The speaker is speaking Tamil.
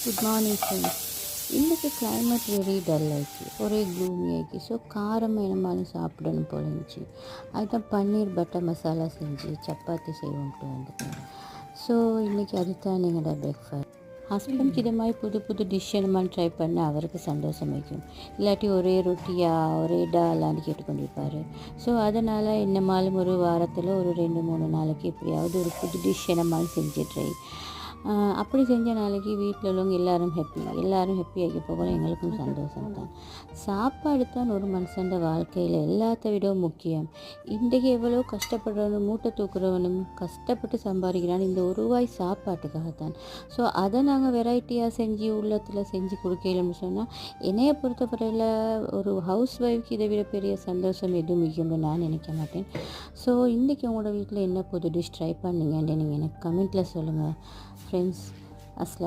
Good morning friends. இன்றைக்கி climate வெரி டல் ஆயிடுச்சு, ஒரே க்ளூமி ஆகிடுச்சு. ஸோ காரமாக என்னமாலும் சாப்பிடணும் போல இருந்துச்சு. அதுதான் பன்னீர் பட்டர் மசாலா செஞ்சு சப்பாத்தி செய்வோம்ட்டு வந்துட்டேன். ஸோ இன்றைக்கி அதுதான் எங்களோட பிரேக்ஃபாஸ்ட். ஹஸ்பண்ட்க்கு இதை மாதிரி புது புது டிஷ் என்னமான்னு ட்ரை பண்ண அவருக்கு சந்தோஷம் வைக்கும். இல்லாட்டி ஒரே ரொட்டியா ஒரே டாலான்னு கேட்டுக்கொண்டிருப்பார். ஸோ அதனால் என்னமாலும் ஒரு வாரத்தில் ஒரு 2-3 நாளைக்கு எப்படியாவது ஒரு புது டிஷ் என்னமாலும் செஞ்சு ட்ரை அப்படி செஞ்ச நாளைக்கு வீட்டில் உள்ளவங்க எல்லோரும் ஹாப்பியாகி போகணும், எங்களுக்கும் சந்தோஷம் தான். சாப்பாடு தான் ஒரு மனுஷன் வாழ்க்கையில் எல்லாத்த விட முக்கியம். இன்றைக்கு எவ்வளோ கஷ்டப்படுறவனும் மூட்டை தூக்குறவனும் கஷ்டப்பட்டு சம்பாதிக்கிறான் இந்த ஒரு ரூபாய் சாப்பாட்டுக்காகத்தான். ஸோ அதை நாங்கள் வெரைட்டியாக செஞ்சு உள்ளத்தில் செஞ்சு கொடுக்கலன்னு சொன்னால் என்னையை பொறுத்தவரையில் ஒரு ஹவுஸ் ஒய்ஃப்க்கு இதை விட பெரிய சந்தோஷம் எதுவும் முக்கியம்னு நான் நினைக்க மாட்டேன். ஸோ இன்றைக்கி உங்களோட வீட்டில் என்ன புது டிஷ் ட்ரை பண்ணீங்கன்னு நீங்கள் எனக்கு கமெண்ட்டில் சொல்லுங்கள் ஃப்ரெண்ட்ஸ். அஸ்லாம்.